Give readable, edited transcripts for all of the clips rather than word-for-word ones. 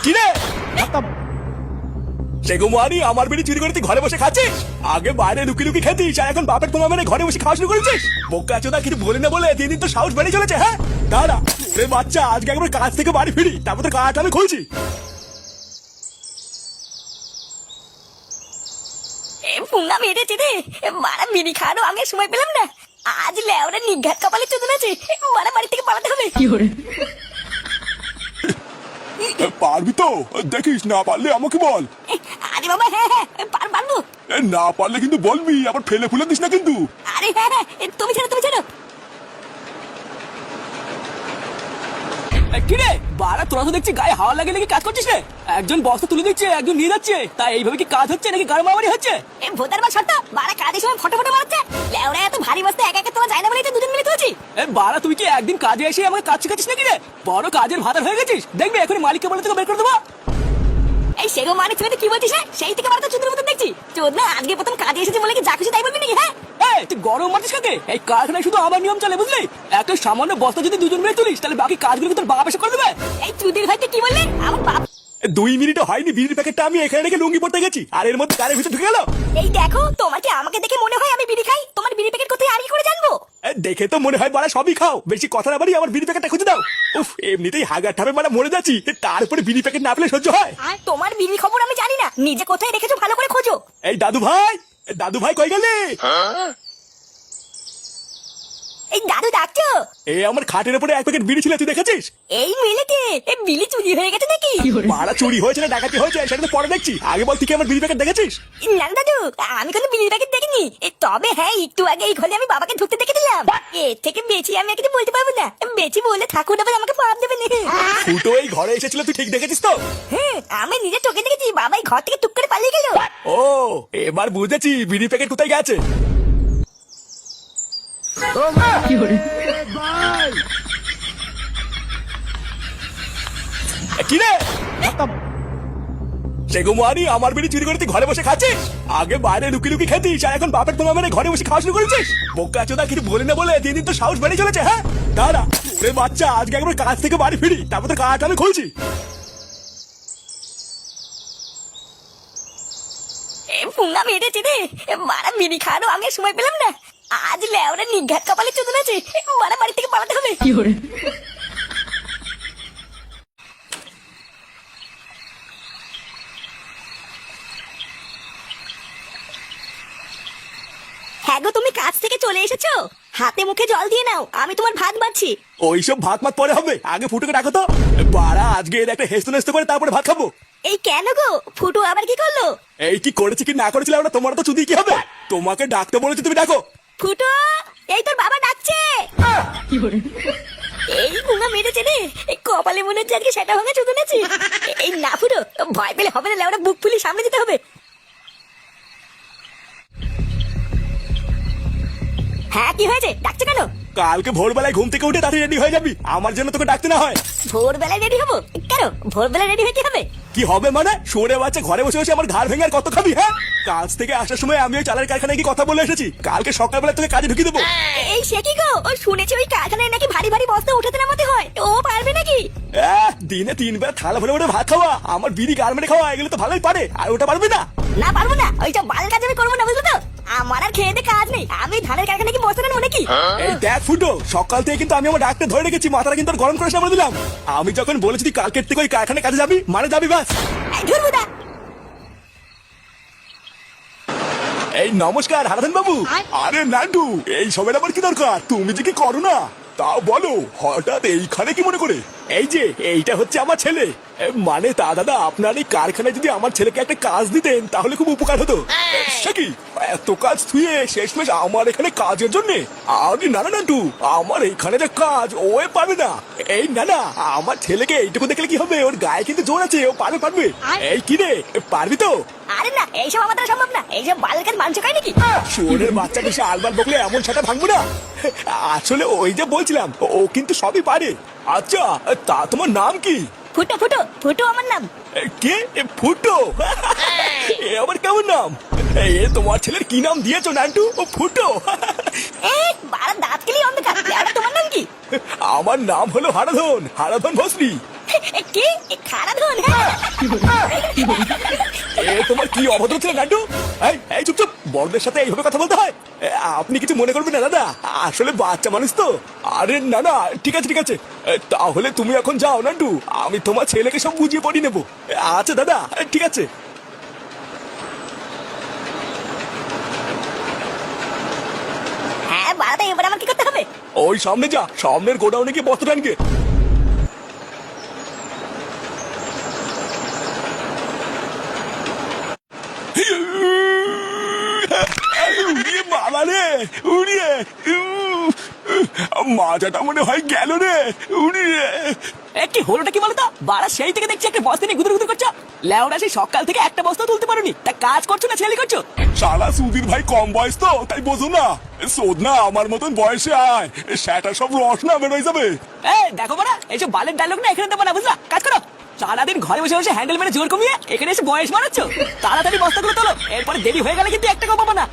কিরে সেগুমানি আমার বিড়ি চুরি করে তুই ঘরে বসে খাচ্ছিস? আগে বাইরে লুকি লুকি খেতিস আর এখন বাপের তোমার মানে ঘরে বসে খাওয়া শুরু করেছিস? বোকা চোদা কিছু বলি না বলে দিন দিন তো সাহস বেড়ে চলেছে। হ্যাঁ দাঁড়া ওরে বাচ্চা, আজকে একবার কাজ থেকে বাড়ি ফিরি তারপর তো কাজ আমি খুলছি। পুঙ্গা মেরেছে রে মারা, বিড়ি খাওয়ারও আমি সময় পেলাম না। আজ লেওরা নিঘাত কপালে চোদন আছে, মারা বাড়ি থেকে পালাতে হবে। পারবি তো? দেখিস, না পারলে আমাকে বল। আরে বাবা হ্যাঁ হ্যাঁ পারবো। না পারলে কিন্তু বলবি, আবার ফেলে ফুলে দিস না কিন্তু। আরে হ্যাঁ হ্যাঁ তুমি ছাড়ো তুমি ছাড়ো। কিরে বাড়া, তোরা তো দেখছি গায়ে হাওয়া লাগে নাকি কাজ করছিস রে? একজন বস্তা তুলে দিচ্ছে, একজন নিয়ে যাচ্ছে, তাই এইভাবে কি কাজ হচ্ছে নাকি গাড়ি মারামারি হচ্ছে? ভোটার বা সত্তা বাড়া কাজের সময় ফটো ফটো মারছে। লেওরা এত ভারী বস্তা একা একা তোলা যায় না বলেই তো দুজন মিলে তুলছি। বাড়া তুই কি একদিন কাজে এসে আমাকে কাজ শিখাচ্ছিস নাকি রে? বড় কাজের ভাতার হয়ে গেছিস, দেখবি এখনই মালিককে বলে তোকে বের করে দেবো। এই সেগো মানে তুমি কি বলছিস? সেই থেকে বাড়া তো চোদ্দের মতন দেখছি। চোদ না আজকে প্রথম কাজে এসেছে বলে কি যা খুশি তাই বলবি নাকি? হ্যাঁ তুই গরম মারছিস কাকে? এই কারখানায় শুধু আমার নিয়ম চলে, বুঝলি? একটা সামান্য বস্তা যদি দুজন মিলে তুলিস তাহলে বাকি কাজগুলো তোর বাবা এসে করে দেবে। এই চুদির ভাইকে কি বললি? আমার বাপ 2 মিনিটও হয়নি বিড়ির প্যাকেটটা আমি এখানে রেখে লুঙ্গি পড়তে গেছি, আর এর মধ্যে কারের ভিতরে ঢুকে গেল। এই দেখো, তোমার কি আমাকে দেখে মনে হয় আমি বিড়ি খাই? তোমার বিড়ি প্যাকেট কোথায় আমি কি করে জানবো? দেখে তো মনে হয় বাড়া সবই খাও, বেশি কথা না বাড়ি আমার বিড়ি প্যাকেটটা খুঁজে দাও। উফ, এমনিতেই হাগার ঠাপে বাড়া মরে যাচ্ছি, তারপরে বিড়ি প্যাকেট না পেলে সহ্য হয়? আর তোমার বিড়ি খবর আমি জানি না, নিজে কোথায় রেখেছো ভালো করে খোঁজো। এই দাদু ভাই কই গেলে? এই দাদু ডাকছো? আমার খাটের উপরে 1 প্যাকেট বিড়ি ছিল, তুই দেখেছিস? এই মিলেতে এই বিলি চুরি হয়ে গেছে নাকি? বাড়া চুরি হয়েছে না ডাকাতি হয়েছে সেটা তো পরে দেখছি, আগে বল তুই কি আমার বিড়ি প্যাকেট দেখেছিস? না দাদু, আমি কোনো বিড়ির প্যাকেট দেখিনি। তবে হ্যাঁ একটু আগে এই ঘরে আমি বাবাকে ঢুকতে দেখে দিলাম। এর থেকে বেশি আমি কিছু বলতে পারবো না, বেশি বলে ঠাকুর আবার আমাকে পাপ দেবে না। ফুটো এই ঘরে এসেছিল, তুই ঠিক দেখেছিস তো? হ্যাঁ আমি নিজে চোখে দেখেছি, বাবা এই ঘর থেকে টুক করে পালিয়ে গেল। ও এবার বুঝেছি বিড়ি প্যাকেট কোথায় গেছে। কিরে সেগুমানি আমার বিড়ি চুরি করে তুই ঘরে বসে খাচ্ছিস? আগে বাইরে লুকি লুকি খেতিস আর এখন বাপের তোমার মানে ঘরে বসে খাওয়া শুরু করেছিস? বোকা চোদা কিছু বলি না বলে দিন দিন তো সাহস বেড়ে চলেছে। হ্যাঁ দাঁড়া ওরে বাচ্চা, আজকে একবার কাজ থেকে বাড়ি ফিরি তারপর তো কাজ আমি খুলছি। পুঙ্গা মেরেছে রে মারা, বিড়ি খাওয়ারও আমি সময় পেলাম না। আজ লেওরা নিঘাত কপালে চোদন আছে, মারা বাড়ি থেকে পালাতে হবে। হ্যাঁ গো, তুমি কাজ থেকে চলে এসেছো? হাতে মুখে জল দিয়ে নাও, আমি তোমার ভাত বাড়ছি। ওইসব ভাত মাত পরে হবে, আগে ফুটোকে ডাকো তো। বাড়া আজকে এর একটা হেস্ত নেস্ত করে তারপরে ভাত খাবো। এই কেন গো, ফুটু আবার কি করলো? এই কি করেছি কি না করেছিল আমরা তোমার তো চুদি কি হবে? তোমাকে ডাকতে বলেছি, তুমি ডাকো। ফুটু, এই তোর বাবা ডাকছে। এই পুঙ্গা মেরেছে রে, এই কপালে মনে হচ্ছে আজকে সেটা ভাঙা চোদন আছে। এই না ফুটো, ভয় পেলে হবে না, লেওরা বুক ফুলি সামনে যেতে হবে। হ্যাঁ কি হয়েছে, ডাকছে কেন? কালকে ভোরবেলায় ঘুম থেকে উঠে তাড়াতাড়ি রেডি হয়ে যাবি, আমার জন্য তোকে ডাকতে না হয়। ভোরবেলায় রেডি হবো? কেন ভোরবেলায় রেডি হয়ে কি হবে? কি হবে মানে? সরে বাচ্চা ঘরে বসে বসে আমার ঘাড় ভেঙে আর কত খাবি? হ্যাঁ কাজ থেকে আসার সময় আমি ওই চালের কারখানায় কি কথা বলে এসেছি, কালকে সকালবেলা তোকে কাজে ঢুকিয়ে দেবো। এই সে কি গো, ও শুনেছি ওই কারখানায় নাকি ভারী ভারী বস্তা উঠাতে নামাতে হয়, ও পারবে নাকি? দিনে 3 বেলা থালা ভরে ভরে ভাত খাওয়া, আমার বিড়ি গার্মেন্টে খাওয়া, এগুলো তো ভালোই পারে, আর ওটা পারবি না? না পারবো না, ওইসব বাল কাজ আমি করবো না, বুঝলো তো? আমার আর খেয়ে কাজ নেই, আমি ধানের কারখানায় কি বসে নেবো নাকি? এই দেখ ফুটো, সকাল থেকে কিন্তু আমি আমার ডাক্তার ধরে রেখেছি, মাথাটা কিন্তু আর গরম করে বলে দিলাম। আমি যখন বলেছি তুই কালকের থেকে ওই কারখানায় কাজে যাবি মানে যাবি বাস। ধরবুদা এই নমস্কার হারাধন বাবু। আরে নান্টু, এই সবের আবার কি দরকার? তুমি যে কি করো না তাও বলো, হঠাৎ এইখানে কি মনে করে? এই যে এইটা হচ্ছে আমার ছেলে। মানে তা দাদা, আপনার এই কারখানায় যদি আমার ছেলেকে একটা কাজ দিতেন তাহলে খুব উপকার হতো। সে কি এত কাজ থুয়ে শেষমেশ আমার এখানে কাজের জন্য? আরে না না নান্টু, আমার এইখানে যে কাজ ও পারবে না। এই না না, আমার ছেলেকে এইটুকু দেখলে কি হবে, ওর গায়ে কিন্তু জোর আছে, ও পারবে। এই কি রে, পারবি তো? আরে না, এইসব আমার দ্বারা সম্ভব না, এইসব বালকার মাংস খায় নাকি? শুয়োরের বাচ্চা বেশি আলবাল বকলে এমন সেটা ভাঙবো না। আসলে ওই যে বলছিলাম, ও কিন্তু সবই পারে। আচ্ছা তা তোমার নাম কি? ফুটো ফুটো ফুটো আমার নাম। কে ফুটো? এ আবার কেমন নাম? এ তোমার ছেলের কি নাম দিয়েছো নান্টু? ও ফুটো। এ বাড়া দাঁত কেলি অন্ধকার, তোমার নাম কি? আমার নাম হলো হারাধন, হারাধন ভস্রী। কি খারাপ ধন? এ তোমার কি অভদ্র ছিল নান্টু? এই এই চুপ চুপ, বড়দের সাথে এইভাবে কথা বলতে হয়? আপনি কিছু মনে করবেন না দাদা, আসলে বাচ্চা মানুষ তো। আরে না না, ঠিক আছে ঠিক আছে, তাহলে তুমি এখন যাও নান্টু, আমি তোমার ছেলেকে সব বুঝিয়ে পড়িয়ে নেবো। আচ্ছা দাদা, ঠিক আছে। হ্যাঁ বাড়াতে, এবার আমার কি করতে হবে? ওই সামনে যা, সামনের গোডাউনে গিয়ে বস্তা টানকে। বাবা রে, উড়িয়ে মাজাটা মনে হয় গেল রে, উড়িয়ে। কি হলোটা কি বলতো? বাড়া সেই থেকে দেখছি একটা বস্তা নিয়ে গুদুর গুদুর করছো। লেওরা সেই সকাল থেকে একটা বস্তা তুলতে পারোনি, তা কাজ করছো না ছেলে করছো? শালা সুধীর ভাই কম বয়স তো, তাই বোঝো না। শোধ না, আমার মতন বয়সে আয়, সেটা সব রস না বেরোয় যাবে। দেখো বাড়া, এইসব বালের ডায়লগ না এখানে দেবো না, বুঝলা? কাজ করো। সারাদিন ঘরে বসে বসে হ্যান্ডেল মেরে জোর কমিয়ে এখানে এসে বয়স মারাচ্ছ। তাড়াতাড়ি বস্তাগুলো তোলো, এরপরে দেরি হয়ে গেলে কিন্তু একটা পাবো না।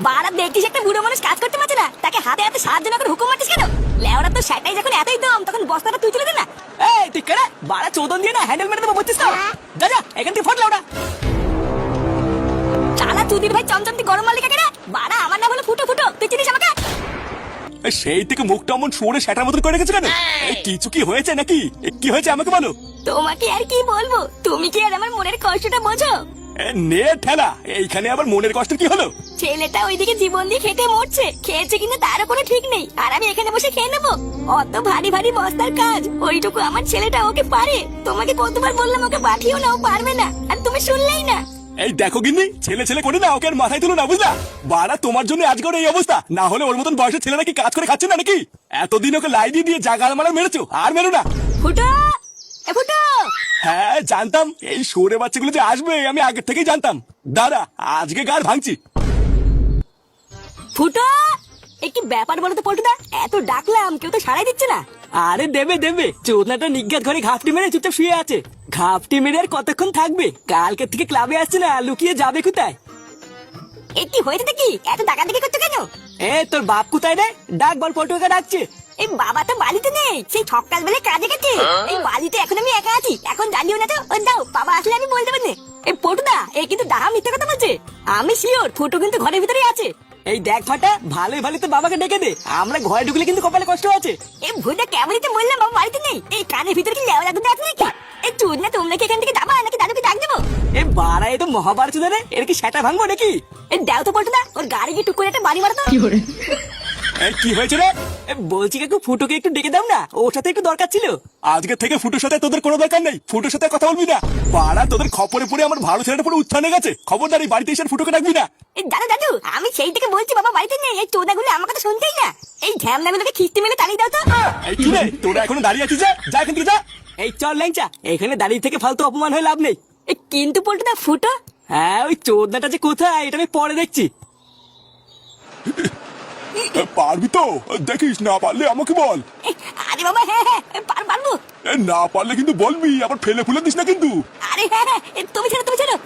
বাড়া দেখছিস একটা বুড়ো মানুষ কাজ করতে পারছে না, তাকে হাতে হাতে সাহায্য না করে হুকুম মারছিস কেন? লেওরা তো সেটাই যখন এতই দম, তখন বস্তাটা তুই তুলে দে না। তুই কেন বাড়া চোদন দিয়ে না হ্যান্ডেল মেরে দেবো বলছিস তো? যা যা এখান থেকে ফটলা ওটা। চালা চুদির ভাই চমচমতি গরম মালিকা কেন? বাড়া আমার নাম হলো ফুটো ফুটো, তুই চিনিস আমাকে? সেই থেকে মুখটা অমন সরে সেটার মতন করে রেখেছে কেন? কিছু কি হয়েছে নাকি? কি হয়েছে আমাকে বলো। তোমাকে আর কি বলবো, তুমি কি আর আমার মনের কষ্টটা বোঝো? নে ঠেলা, এইখানে আবার মনের কষ্ট কি হলো? ছেলেটা ওইদিকে জীবন দিয়ে খেটে মরছে, খেয়েছে কিনা তারও কোনো ঠিক নেই, আর আমি এখানে বসে খেয়ে নেবো? অত ভারী ভারী বস্তার কাজ ওইটুকু আমার ছেলেটা ওকে পারে? তোমাকে কতবার বললাম ওকে পাঠিও না, ও পারবে না, আর তুমি শুনলেই না। এই দেখো গিন্নি, ছেলে ছেলে করে না ওকে আর মাথায় তুলো না, বুঝলা? বাড়া তোমার জন্য আজকে ওর এই অবস্থা, না হলে ওর মতন বয়সের ছেলেরা কি কাজ করে খাচ্ছে না নাকি? এতদিন ওকে লাই দিয়ে জাগাল মারা মেরেছো, আর মেরো না। ফুটো, এ ফুটো। হ্যাঁ জানতাম এই সরে বাচ্চাগুলো যে আসবে, আমি আগের থেকেই জানতাম। দাদা আজকে গার ভাঙছি। ফুটো, এ কি ব্যাপার বলো তো পল্টুদা? এত ডাকলাম কেউ তো সাড়াই দিচ্ছে না। আরে দেবে দেবে, চোদনাটা নিজ্ঞাত ঘরে ঘাপটি মেরে চুপচাপ শুয়ে আছে। ঘাপটি মেরে আর কতক্ষণ থাকবে? কালকে থেকে ক্লাবে আসছে না, লুকিয়ে যাবে কোথায়? এ কি হয়েছে কি? এত ডাকাডাকি করছো কেন? তোর বাপ কোথায় রে? ডাক বল, পল্টুকে ডাকছে। এই বাবা তো বাড়িতে নেই, সেই সকাল বেলা কাজে গেছে। এই বাড়িতে এখন আমি একা আছি, এখন জানিও না তো। ও দাও, বাবা আসলে আমি বলতে পারি। এই পটুদা, এই কিন্তু ডাহা মিথ্যে কথা বলছে। আমি শিওর ফুটো কিন্তু ঘরের ভিতরেই আছে। এই দেখ ফাটা, ভালোই ভালো তো বাবাকে ডেকে দে, আমরা ঘরে ঢুকলে কিন্তু কপালে কষ্ট আছে। এই ভুলটা কেমনই তো বললাম বাবা বাড়িতে নেই। এই কানের ভিতরে কি লেওয়া লাগুন আছে নাকি? এই চুদ না, তোমরা কি এখান থেকে যাবা নাকি দাদুকে ডাক দেবো? বাড়া, এ তো মহাভারত রে, এর কি সেটা ভাঙবো নাকি? এই দাও তো পটুদা, ওর গাড়ি গিয়ে টুক করে একটা বাড়ি মারো তো। কি হয়েছে রে? বলছি কাকু ফুটোকে একটু ডেকে দাও না, ওর সাথে একটু দরকার ছিল। আজকে থেকে ফুটোর সাথে তোদের কোনো দরকার নেই, ফুটোর সাথে কথা বলবি না। পাড়া তোদের খপরে পড়ে আমার ভালো ছেলেটা পুরো উত্থানে গেছে। খবরদারি বাড়িতে এসে ফুটোকে ডাকবি না। এই দাদু দাদু, আমি সেই থেকে বলছি বাবা বাড়িতে নেই। এই চোদাগুলো আমার কথা শুনতেই না। এই ঝ্যামলাগুলোকে খিস্তি মেলে তাড়িয়ে দাও তো। এই কি রে, তোরা এখনো দাঁড়িয়ে আছিস? যা এখান থেকে যা। এই চল ল্যাংচা, এখানে দাঁড়িয়ে থেকে ফালতু অপমান হয়ে লাভ নেই। কিন্তু পল্টুদা ফুটো। হ্যাঁ, ওই চোদনাটা যে কোথায় এটা আমি পরে দেখছি। পারবি তো? দেখিস, না পারলে আমাকে বল। আরে বাবা, হ্যাঁ হ্যাঁ পারবো। না পারলে কিন্তু বলবি, আবার ফেলে ফুলে দিস না কিন্তু। আরে হ্যাঁ হ্যাঁ, তুমি ছেড়ো তুমি ছেড়ো।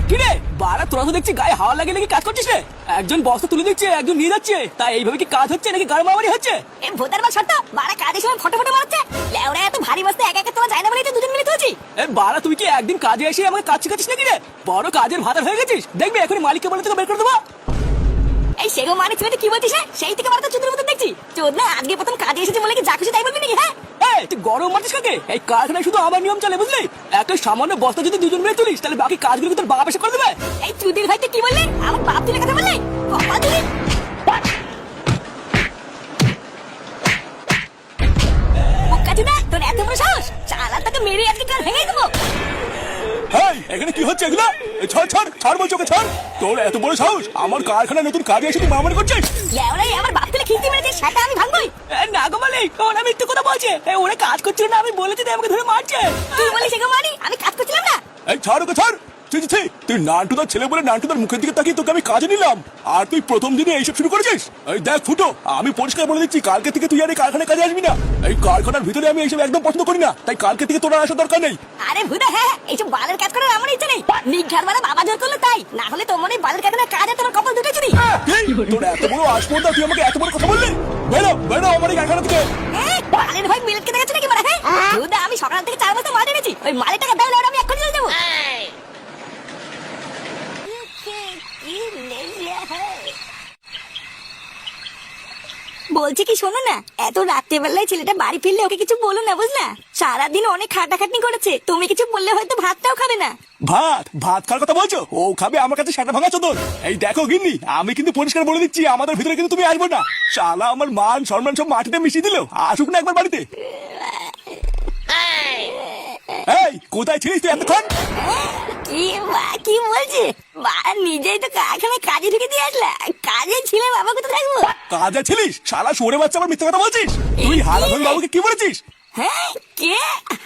কি রে বাড়া, তোরা তো দেখছি গায়ে হাওয়া লাগে লেগে কাজ করছিস রে। একজন বস্তা তুলে দিচ্ছে, একজন নিয়ে যাচ্ছে, তাই এইভাবে কি কাজ হচ্ছে নাকি গাড়ি মারামারি হচ্ছে? এই ভোদার মাল শর্ত, বাড়া কাজের সময় ফটো ফটো মারছে। লেওরা এত ভারী বস্তা একা একা তোমার যায় না বলেই তো দুজন মিলে তুলছি। বাড়া, তুই কি একদিন কাজে এসে আমাকে কাজ শিখাচ্ছিস নাকি রে? বড় কাজের ভাতার হয়ে গেছিস, দেখবি এখন মালিককে বলে তোকে বের করে দেবো। এই সেগো মানে তুমি তো কি বলছিস? সেই থেকে বাড়া তো চুদের মতো দেখছি। চোদ না, আজকে প্রথম কাজে এসেছে বলে কি যা খুশি তাই বলবি নাকি? হ্যাঁ তুই গরম মারছিস কাকে? এই কারখানায় শুধু আমার নিয়ম চলে, বুঝলি? একটা সামান্য বস্তা যদি দুজন মিলে তুলিস, তাহলে বাকি কাজগুলো তোর বাবা এসে করে দেবে। এই চুদির ভাই তো কি বললি? আমার বাপ তুলে কথা বললি? বাবা তুলি বোকাচুদা, তোর এত বড় সাহস! চালা তোকে মেরে আজকে কাল ভেঙে দেবো। এখানে কি হচ্ছে এগুলো? ছাড় ছাড় ছাড় বলছো, ওকে ছাড়। তোর এত বড় সাহস, আমার কারখানায় নতুন কাজে এসে তুই মারামারি করছিস? লেওরাই আমার বাপ তুলে খিস্তি মেরেছে, সেটা আমি ভাঙবই। না গো মালিক, ওরা মিথ্যে কথা বলছে। ওরা কাজ করছিল না, আমি বলেছি তাই আমাকে ধরে মারছে। তুই বলি সেগো মানে আমি কাজ করছিলাম না? এই ছাড় ওকে ছাড়। ছি, ছি, ছি, তুই নান্টুদার ছেলে বলে নান্টুদার মুখের দিকে তাকিয়ে তোকে আমি কাজে নিলাম, আর তুই প্রথম দিনে এইসব শুরু করেছিস? এই দেখ ফুটো, আমি পরিষ্কার বলে দিচ্ছি, কালকে থেকে তুই আর এই কারখানায় কাজে আসবি না। এই কারখানার ভিতরে আমি এইসব একদম পছন্দ করি না, তাই কালকে থেকে তোর আর আসার দরকার নেই। আরে ভুদা, হ্যাঁ এইসব বালের কাজ করার আমার ইচ্ছা নেই। নিঘার মারা বাবা জোর করলো তাই, না হলে তোমার এই বালের কারখানার কাজ আর তোমার কপাল দুটো চুরি। এই, তোর এত বড় আসপর্দা, তুই আমাকে এত বড় কথা বললি? বেরো বেরো আমার এই কারখানা থেকে। বালের ভাই মিলকে দেখাচ্ছে নাকি মারা? হ্যাঁ ভুদা, আমি সকাল থেকে 4 বছর মাল এনেছি, ওই মালের টাকা দাও না, আমি এক্ষুনি চলে যাবো। বলছি কি শোনো না, এত রাত্রেবেলায় ছেলেটা বাড়ি ফিরলে ওকে কিছু বলো না, বুঝলা? সারাদিন অনেক খাটাখাটনি করেছে, তুমি কিছু বললে হয়তো ভাতটাও খাবে না। ভাত ভাত খাওয়ার কথা বলছো? ও খাবে আমার কাছে সেটা ভাঙা চোদন। এই দেখো গিন্নি, আমি কিন্তু পরিষ্কার বলে দিচ্ছি, আমাদের ভিতরে কিন্তু তুমি আসবে না। শালা আমার মান সম্মান সব মাটিতে মিশিয়ে দিল, আসুক না একবার বাড়িতে। এই কোথায় ছিলিস তুই এতক্ষণ? কি বলছে? নিজেই তো কারখানায় কাজে ঢুকে দিয়ে আসলা, কাজে ছিলে, বাবা কোথায় থাকবো? কাজে ছিলিস? শালা সরে বাচ্চা, আমার মিথ্যে কথা বলছিস। তুই হারাধন বাবুকে কি বলেছিস? হ্যাঁ কে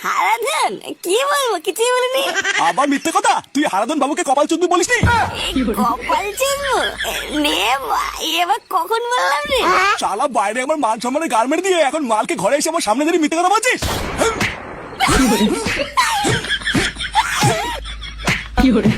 হারাধন? কি বলবো, কিছুই বলিনি। আবার মিথ্যে কথা? তুই হারাধন বাবুকে কপাল চুদবি বলিসনি? কপাল চুদবো? নে এবার কখন বললাম রে? শালা বাইরে আমার মান সম্মানের গার্মেন্ট দিয়ে এখন মালকে ঘরে এসে আমার সামনে দাঁড়িয়ে মিথ্যে কথা বলছিস? কি hore